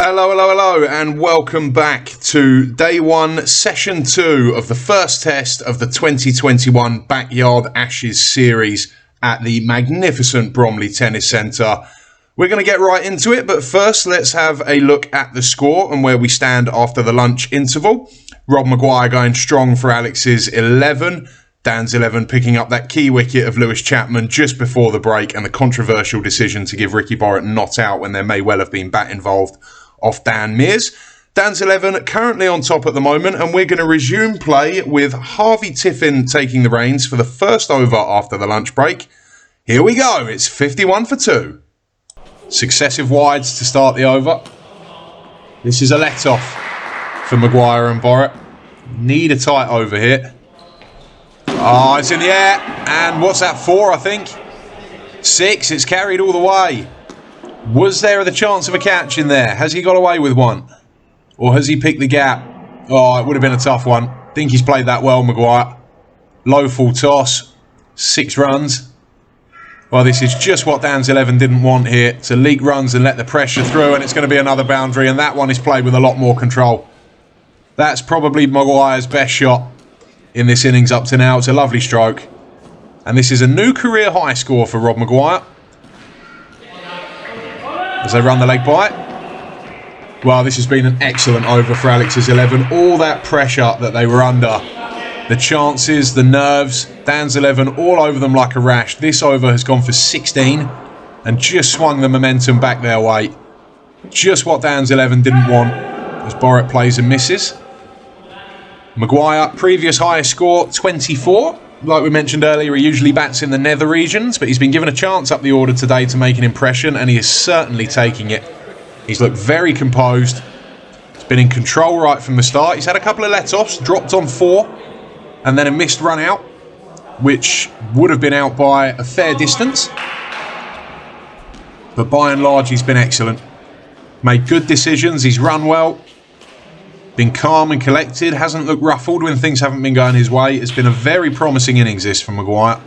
Hello, hello, hello, and welcome back to day one, session 2 of the first test of the 2021 Backyard Ashes series at the magnificent Bromley Tennis Centre. We're going to get right into it, but first let's have a look at the score and where we stand after the lunch interval. Rob Maguire going strong for Alex's 11. Dan's 11 picking up that key wicket of Lewis Chapman just before the break, and the controversial decision to give Ricky Borrett not out when there may well have been bat involved off Dan Mears. Dan's 11 currently on top at the moment, and we're going to resume play with Harvey Tiffin taking the reins for the first over after the lunch break. Here we go, it's 51 for 2. Successive wides to start the over. This is a let-off for Maguire and Borrett. Need a tight over here. Oh, it's in the air. And what's that for, I think? 6. It's carried all the way. Was there the chance of a catch in there? Has he got away with one? Or has he picked the gap? Oh, it would have been a tough one. Think he's played that well, Maguire. Low full toss. 6 runs. Well, this is just what Dan's 11 didn't want here. To leak runs and let the pressure through. And it's going to be another boundary. And that one is played with a lot more control. That's probably Maguire's best shot in this innings up to now. It's a lovely stroke. And this is a new career high score for Rob Maguire. As they run the leg by. Well, this has been an excellent over for Alex's 11. All that pressure that they were under. The chances, the nerves. Dan's 11 all over them like a rash. This over has gone for 16 and just swung the momentum back their way. Just what Dan's 11 didn't want as Borrett plays and misses. Maguire, previous highest score, 24. Like we mentioned earlier, he usually bats in the nether regions, but he's been given a chance up the order today to make an impression, and he is certainly taking it. He's looked very composed. He's been in control right from the start. He's had a couple of let-offs, dropped on 4, and then a missed run out, which would have been out by a fair distance. But by and large, he's been excellent. Made good decisions, he's run well. Been calm and collected, hasn't looked ruffled when things haven't been going his way. It's been a very promising innings this from Maguire.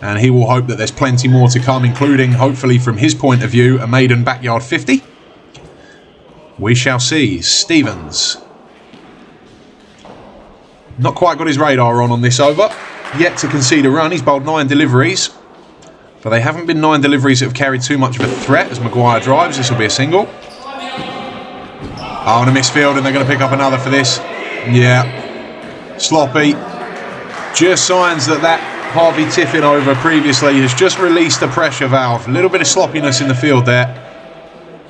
And he will hope that there's plenty more to come, including, hopefully from his point of view, a maiden backyard 50. We shall see. Stevens. Not quite got his radar on this over. Yet to concede a run. He's bowled 9 deliveries. But they haven't been 9 deliveries that have carried too much of a threat as Maguire drives. This will be a single. Oh, and a misfield, and they're going to pick up another for this. Yeah. Sloppy. Just signs that Harvey Tiffin over previously has just released the pressure valve. A little bit of sloppiness in the field there.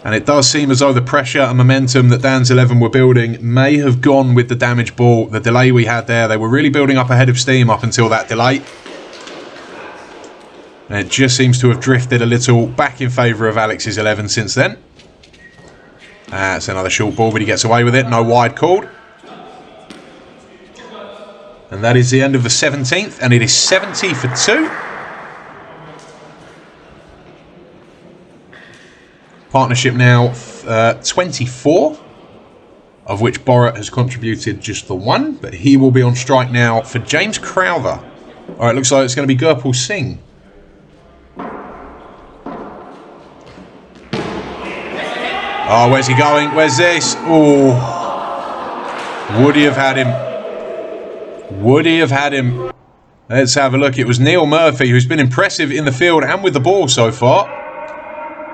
And it does seem as though the pressure and momentum that Dan's 11 were building may have gone with the damaged ball. The delay we had there, they were really building up a head of steam up until that delay. And it just seems to have drifted a little back in favour of Alex's 11 since then. That's another short ball, but he gets away with it. No wide called. And that is the end of the 17th, and it is 70 for 2. Partnership now 24, of which Borrett has contributed just the 1, but he will be on strike now for James Crowther. All right, looks like it's going to be Gurpal Singh. Oh, where's he going? Where's this? Oh, would he have had him? Would he have had him? Let's have a look. It was Neil Murphy, who's been impressive in the field and with the ball so far.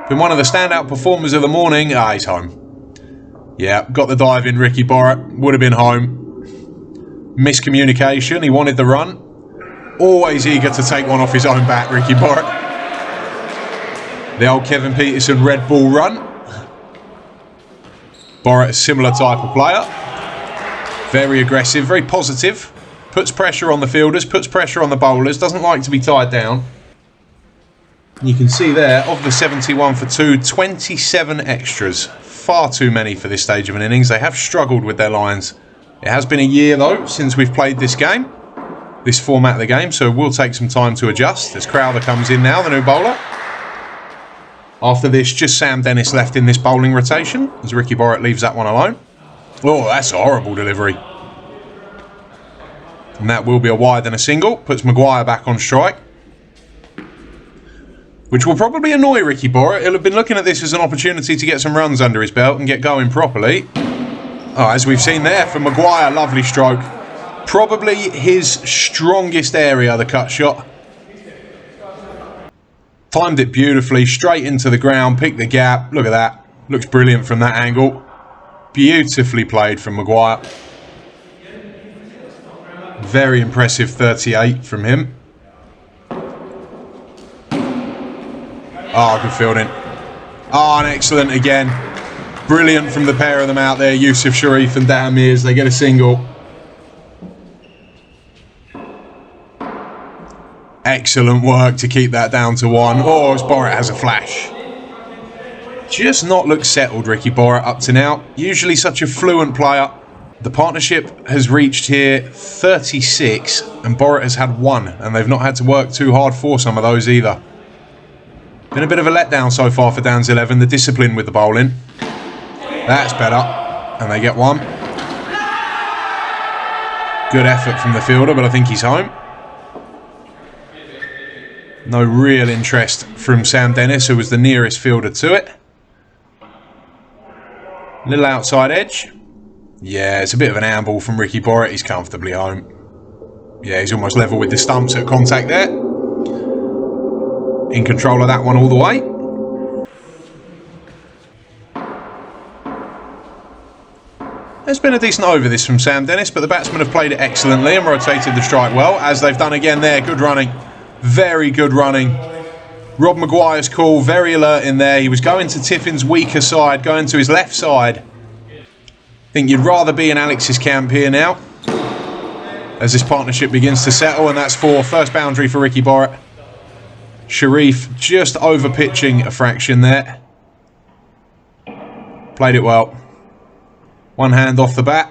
Been one of the standout performers of the morning. Ah, he's home. Yeah, got the dive in, Ricky Borrett. Would have been home. Miscommunication. He wanted the run. Always eager to take one off his own bat, Ricky Borrett. The old Kevin Peterson red ball run. Borrett, a similar type of player. Very aggressive, very positive. Puts pressure on the fielders, puts pressure on the bowlers. Doesn't like to be tied down. You can see there, of the 71 for 2, 27 extras. Far too many for this stage of an innings. They have struggled with their lines. It has been a year, though, since we've played this game. This format of the game, so it will take some time to adjust. As Crowther comes in now, the new bowler. After this, just Sam Dennis left in this bowling rotation, as Ricky Borrett leaves that one alone. Oh, that's a horrible delivery. And that will be a wide and a single. Puts Maguire back on strike. which will probably annoy Ricky Borutt. He'll have been looking at this as an opportunity to get some runs under his belt and get going properly. Oh, as we've seen there from Maguire, lovely stroke. Probably his strongest area, the cut shot. Timed it beautifully, straight into the ground, picked the gap. Look at that. Looks brilliant from that angle. Beautifully played from Maguire. Very impressive 38 from him. Oh, good fielding. Oh, and excellent again. Brilliant from the pair of them out there, Yusuf Sharif and Dan Mears. They get a single. Excellent work to keep that down to 1. Oh, as Borutt has a flash. Just not looked settled, Ricky Borutt, up to now. Usually such a fluent player. The partnership has reached here 36, and Borutt has had 1, and they've not had to work too hard for some of those either. Been a bit of a letdown so far for Dan's 11, the discipline with the bowling. That's better, and they get 1. Good effort from the fielder, but I think he's home. No real interest from Sam Dennis, who was the nearest fielder to it. Little outside edge. Yeah, it's a bit of an amble from Ricky Borutt. He's comfortably home. Yeah, he's almost level with the stumps at contact there. In control of that one all the way. There's been a decent over this from Sam Dennis, but the batsmen have played it excellently and rotated the strike well, as they've done again there. Good running. Very good running. Rob Maguire's call, very alert in there. He was going to Tiffin's weaker side, going to his left side. I think you'd rather be in Alex's camp here now, as this partnership begins to settle, and that's 4. First boundary for Ricky Borutt. Sharif just over pitching a fraction there. Played it well. One hand off the bat.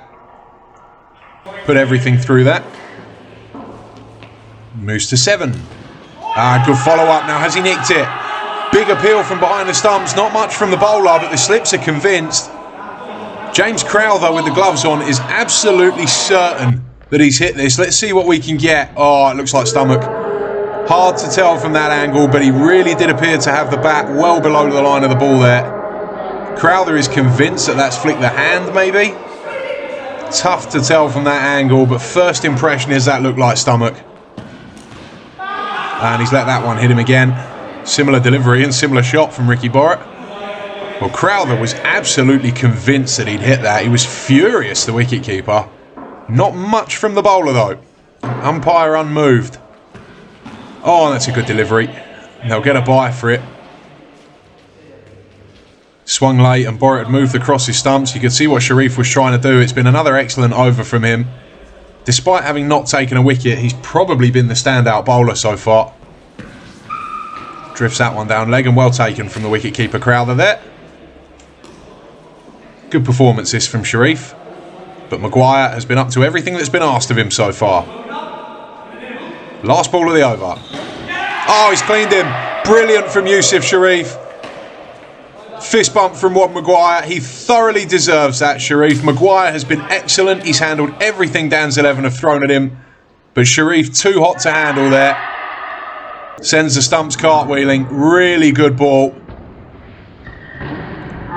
Put everything through that. Moves to 7. Good follow-up now. Has he nicked it? Big appeal from behind the stumps. Not much from the bowler, but the slips are convinced. James Crowther with the gloves on is absolutely certain that he's hit this. Let's see what we can get. Oh, it looks like stomach. Hard to tell from that angle, but he really did appear to have the bat well below the line of the ball there. Crowther is convinced that that's flicked the hand, maybe. Tough to tell from that angle, but first impression is that looked like stomach. And he's let that one hit him again. Similar delivery and similar shot from Ricky Borutt. Well, Crowther was absolutely convinced that he'd hit that. He was furious, the wicketkeeper. Not much from the bowler, though. Umpire unmoved. Oh, that's a good delivery. They'll get a bye for it. Swung late, and Borutt had moved across his stumps. You could see what Sharif was trying to do. It's been another excellent over from him. Despite having not taken a wicket, he's probably been the standout bowler so far. Drifts that one down leg, and well taken from the wicketkeeper Crowther there. Good performance this from Sharif, but Maguire has been up to everything that's been asked of him so far. Last ball of the over. Oh, he's cleaned him. Brilliant from Yusuf Sharif. Fist bump from Rob Maguire. He thoroughly deserves that, Sharif. Maguire has been excellent. He's handled everything Dan's 11 have thrown at him, but Sharif too hot to handle there. Sends the stumps cartwheeling. Really good ball.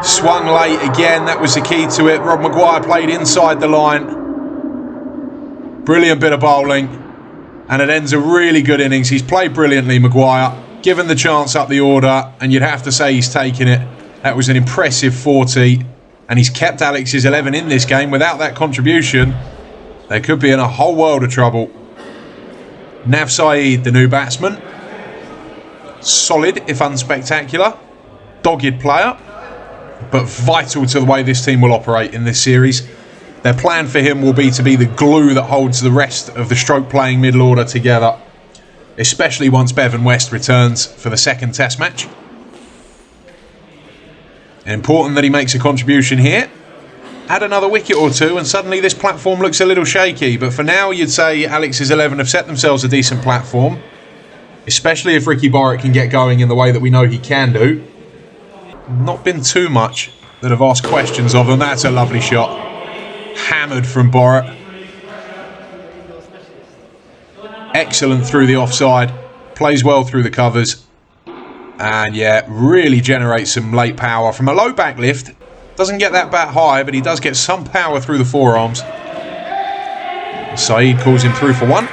Swung late again. That was the key to it. Rob Maguire played inside the line. Brilliant bit of bowling. And it ends a really good innings. He's played brilliantly, Maguire. Given the chance up the order, and you'd have to say he's taken it. That was an impressive 40. And he's kept Alex's 11 in this game. Without that contribution, they could be in a whole world of trouble. Nav Saeed, the new batsman. Solid, if unspectacular. Dogged player, but vital to the way this team will operate in this series. Their plan for him will be to be the glue that holds the rest of the stroke-playing middle order together, especially once Bevan West returns for the second test match. Important that he makes a contribution here. Add another wicket or two and suddenly this platform looks a little shaky, but for now you'd say Alex's 11 have set themselves a decent platform, especially if Ricky Borutt can get going in the way that we know he can do. Not been too much that have asked questions of them. That's a lovely shot. Hammered from Borutt. Excellent through the offside. Plays well through the covers. And yeah, really generates some late power from a low back lift. Doesn't get that bat high, but he does get some power through the forearms. Saeed calls him through for one.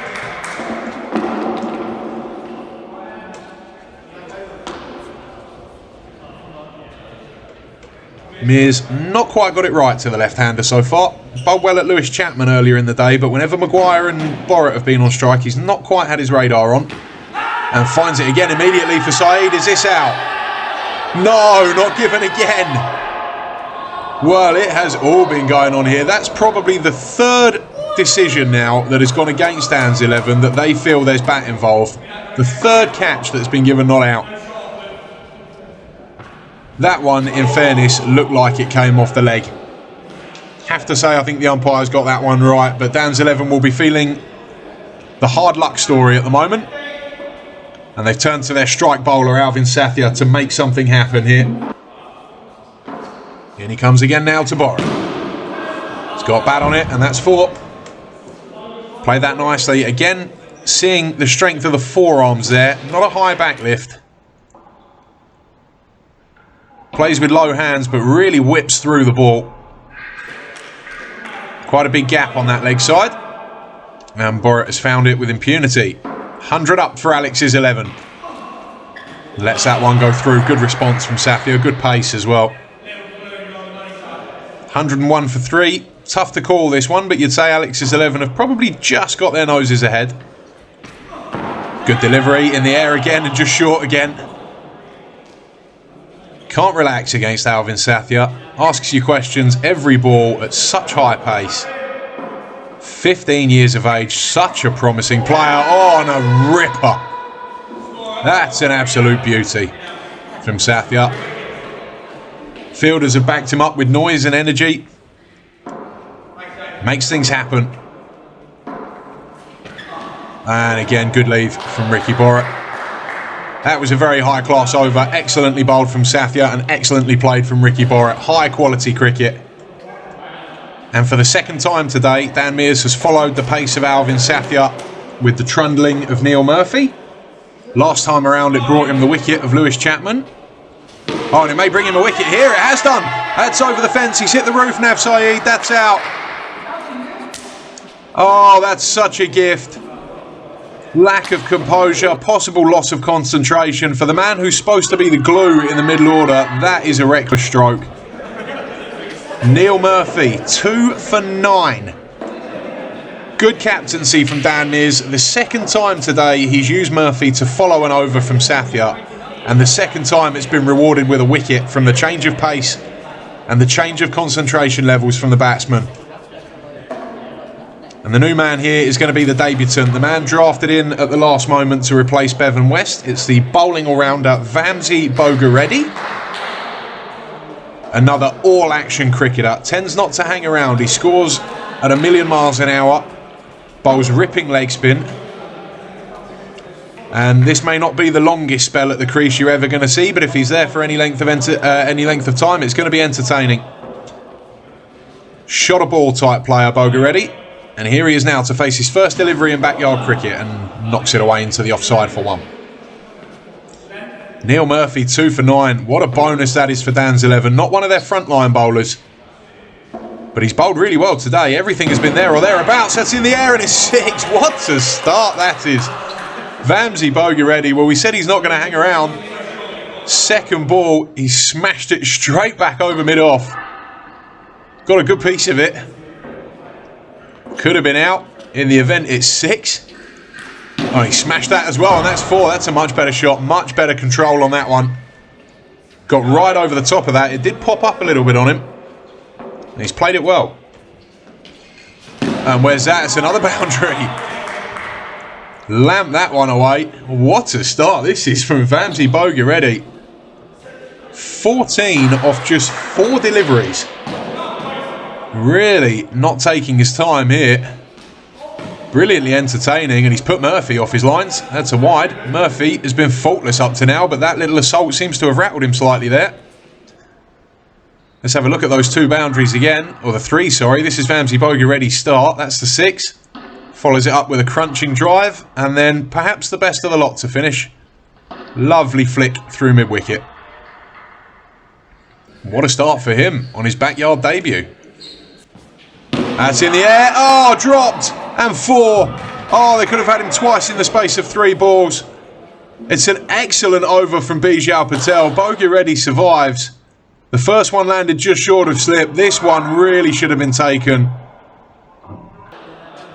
Mears not quite got it right to the left-hander so far. Bowled well at Lewis Chapman earlier in the day, but whenever Maguire and Borrett have been on strike, he's not quite had his radar on. And finds it again immediately for Saeed. Is this out? No, not given again. Well, it has all been going on here. That's probably the third decision now that has gone against Dan's 11 that they feel there's bat involved. The third catch that's been given not out. That one, in fairness, looked like it came off the leg. Have to say, I think the umpire's got that one right, but Dan's 11 will be feeling the hard luck story at the moment. And they've turned to their strike bowler, Alvin Sathya, to make something happen here. In he comes again now to Borrett. He's got a bat on it, and that's 4. Played that nicely. Again, seeing the strength of the forearms there. Not a high back lift. Plays with low hands, but really whips through the ball. Quite a big gap on that leg side. And Borrett has found it with impunity. 100 up for Alex's 11. Lets that one go through. Good response from Sathya. Good pace as well. 101 for 3. Tough to call this one, but you'd say Alex's 11 have probably just got their noses ahead. Good delivery in the air again and just short again. Can't relax against Alvin Sathya. Asks you questions every ball at such high pace. 15 years of age, such a promising player. Oh, and a ripper. That's an absolute beauty from Sathya. Fielders have backed him up with noise and energy. Makes things happen. And again, good leave from Ricky Borrett. That was a very high class over. Excellently bowled from Sathya and excellently played from Ricky Borrett. High quality cricket. And for the second time today, Dan Mears has followed the pace of Alvin Sathya with the trundling of Neil Murphy. Last time around it brought him the wicket of Lewis Chapman. Oh, and it may bring him a wicket here. It has done. That's over the fence. He's hit the roof, Nav Saeed. That's out. Oh, that's such a gift. Lack of composure, possible loss of concentration. For the man who's supposed to be the glue in the middle order, that is a reckless stroke. Neil Murphy, 2 for 9. Good captaincy from Dan Mears. The second time today he's used Murphy to follow an over from Sathya. And the second time it's been rewarded with a wicket from the change of pace and the change of concentration levels from the batsman. And the new man here is going to be the debutant, the man drafted in at the last moment to replace Bevan West. It's the bowling all-rounder Vamsi Bogireddy. Another all-action cricketer. Tends not to hang around. He scores at 1,000,000 miles an hour. Bowls ripping leg spin. And this may not be the longest spell at the crease you're ever going to see, but if he's there for any length of time, it's going to be entertaining. Shot a ball type player, Bogireddy. And here he is now to face his first delivery in backyard cricket and knocks it away into the offside for 1. Neil Murphy, 2 for 9. What a bonus that is for Dan's 11. Not one of their frontline bowlers. But he's bowled really well today. Everything has been there or thereabouts. That's in the air and it's 6. What a start that is. Vamsi Bogireddy. Well, we said he's not going to hang around. Second ball, he smashed it straight back over mid-off. Got a good piece of it. Could have been out. In the event, it's 6. Oh, he smashed that as well, and that's 4. That's a much better shot. Much better control on that one. Got right over the top of that. It did pop up a little bit on him. And he's played it well. And where's that? It's another boundary. Lamp that one away. What a start this is from Vamsi Bogireddy. 14 off just 4 deliveries. Really not taking his time here. Brilliantly entertaining, and he's put Murphy off his lines. That's a wide. Murphy has been faultless up to now, but that little assault seems to have rattled him slightly there. Let's have a look at those 2 boundaries again. Or the 3, sorry. This is Vamsi Bogireddy's start. That's the 6. Follows it up with a crunching drive, and then perhaps the best of the lot to finish. Lovely flick through mid-wicket. What a start for him on his backyard debut. That's in the air. Oh, dropped. And 4. Oh, they could have had him twice in the space of 3 balls. It's an excellent over from Bijal Patel. Bogey survives. The first one landed just short of slip. This one really should have been taken.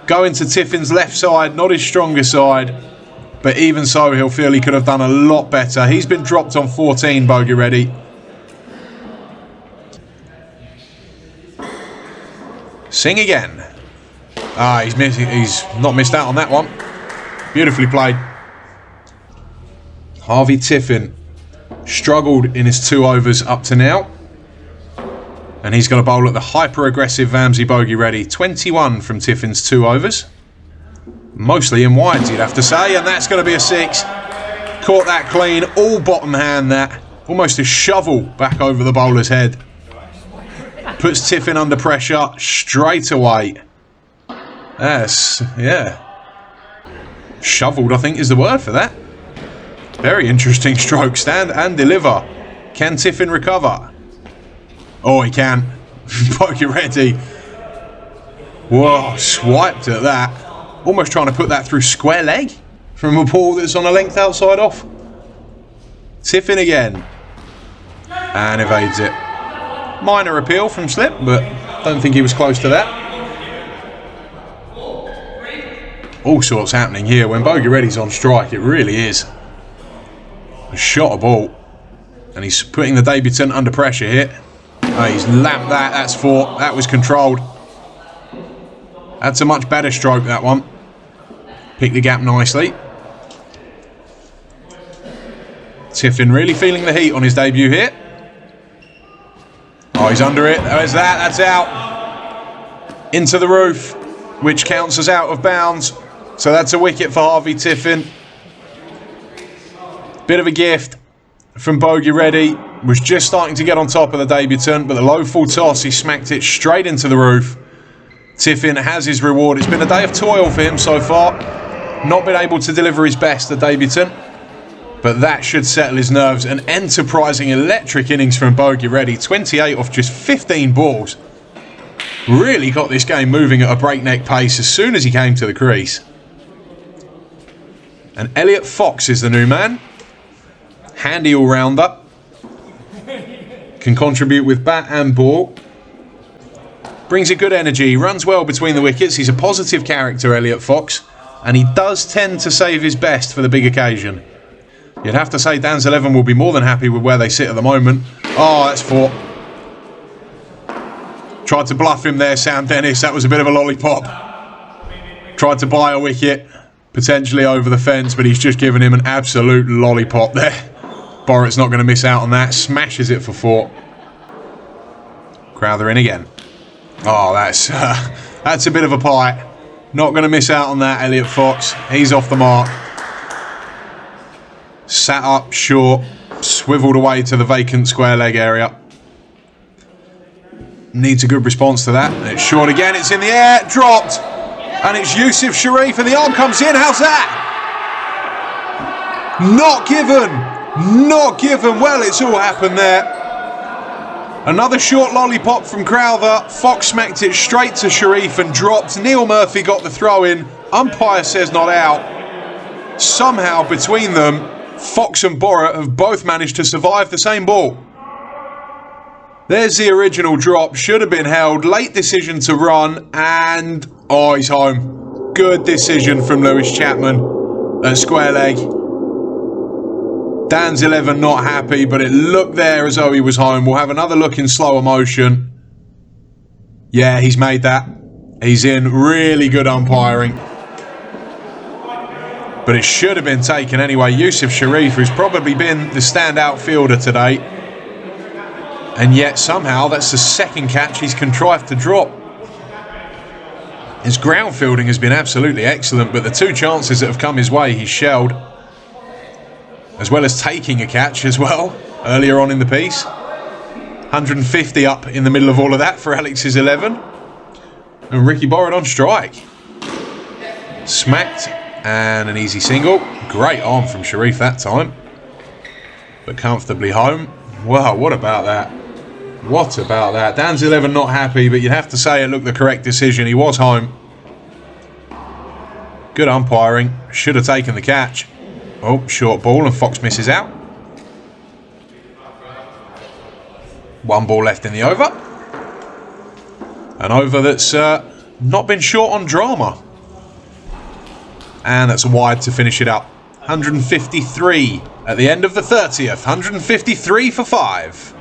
Going to Tiffin's left side, not his stronger side. But even so, he'll feel he could have done a lot better. He's been dropped on 14, Bogey. Singh again. Ah, he's not missed out on that one. Beautifully played. Harvey Tiffin struggled in his 2 overs up to now. And he's got a bowl at the hyper-aggressive Vamsi Bogey. 21 from Tiffin's 2 overs. Mostly in wides, you'd have to say, and that's going to be a 6. Caught that clean, all bottom hand that. Almost a shovel back over the bowler's head. Puts Tiffin under pressure straight away. Yes, yeah. Shoveled, I think, is the word for that. Very interesting stroke. Stand and deliver. Can Tiffin recover? Oh, he can. Bogey. Whoa, swiped at that. Almost trying to put that through square leg from a ball that's on a length outside off. Tiffin again. And evades it. Minor appeal from slip, but don't think he was close to that. All sorts happening here. When Bogey on strike, it really is. A shot a ball. And he's putting the debutant under pressure here. Oh, he's lapped that. That's 4. That was controlled. That's a much better stroke, that one. Picked the gap nicely. Tiffin really feeling the heat on his debut here. Oh, he's under it. There's that. That's out. Into the roof, which counts as out of bounds. So that's a wicket for Harvey Tiffin. Bit of a gift from Bogey. Was just starting to get on top of the debutant, but the low full toss, he smacked it straight into the roof. Tiffin has his reward. It's been a day of toil for him so far. Not been able to deliver his best, the debutant. But that should settle his nerves. An enterprising, electric innings from Bogey. 28 off just 15 balls. Really got this game moving at a breakneck pace as soon as he came to the crease. And Elliot Fox is the new man. Handy all-rounder. Can contribute with bat and ball. Brings a good energy. Runs well between the wickets. He's a positive character, Elliot Fox. And he does tend to save his best for the big occasion. You'd have to say Dan's 11 will be more than happy with where they sit at the moment. Oh, that's 4. Tried to bluff him there, Sam Dennis. That was a bit of a lollipop. Tried to buy a wicket, potentially over the fence, but he's just given him an absolute lollipop there. Borrett's not going to miss out on that. Smashes it for 4. Crowther in again. Oh, that's a bit of a pie. Not going to miss out on that, Elliot Fox. He's off the mark. Sat up short, swiveled away to the vacant square leg area. Needs a good response to that. And it's short again, it's in the air, dropped. And it's Yusuf Sharif and the arm comes in. How's that? Not given. Not given. Well, it's all happened there. Another short lollipop from Crowther. Fox smacked it straight to Sharif and dropped. Neil Murphy got the throw in. Umpire says not out. Somehow between them, Fox and Borrett have both managed to survive the same ball. There's the original drop. Should have been held. Late decision to run. And, oh, he's home. Good decision from Lewis Chapman at square leg. Dan's 11 not happy, but it looked there as though he was home. We'll have another look in slower motion. Yeah, he's made that. He's in. Really good umpiring. But it should have been taken anyway. Yusuf Sharif, who's probably been the standout fielder today. And yet somehow that's the second catch he's contrived to drop. His ground fielding has been absolutely excellent, but the 2 chances that have come his way, he's shelled. As well as taking a catch as well, earlier on in the piece. 150 up in the middle of all of that for Alex's 11. And Ricky Borrett on strike. Smacked, and an easy single. Great arm from Sharif that time. but comfortably home. Wow, what about that? What about that? Dan's 11 not happy, but you'd have to say it looked the correct decision. He was home. Good umpiring. Should have taken the catch. Oh, short ball and Fox misses out. 1 ball left in the over. An over that's not been short on drama. And that's a wide to finish it up. 153 at the end of the 30th. 153 for 5.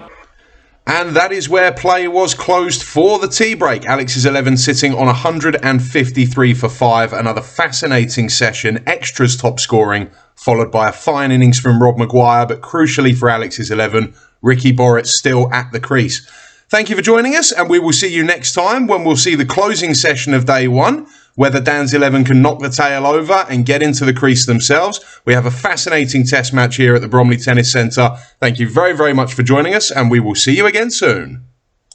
And that is where play was closed for the tea break. Alex's 11 sitting on 153 for 5. Another fascinating session. Extras top scoring, followed by a fine innings from Rob Maguire. But crucially for Alex's 11, Ricky Borrett still at the crease. Thank you for joining us, and we will see you next time when we'll see the closing session of day one, whether Dan's 11 can knock the tail over and get into the crease themselves. We have a fascinating test match here at the Bromley Tennis Centre. Thank you very, very much for joining us, and we will see you again soon.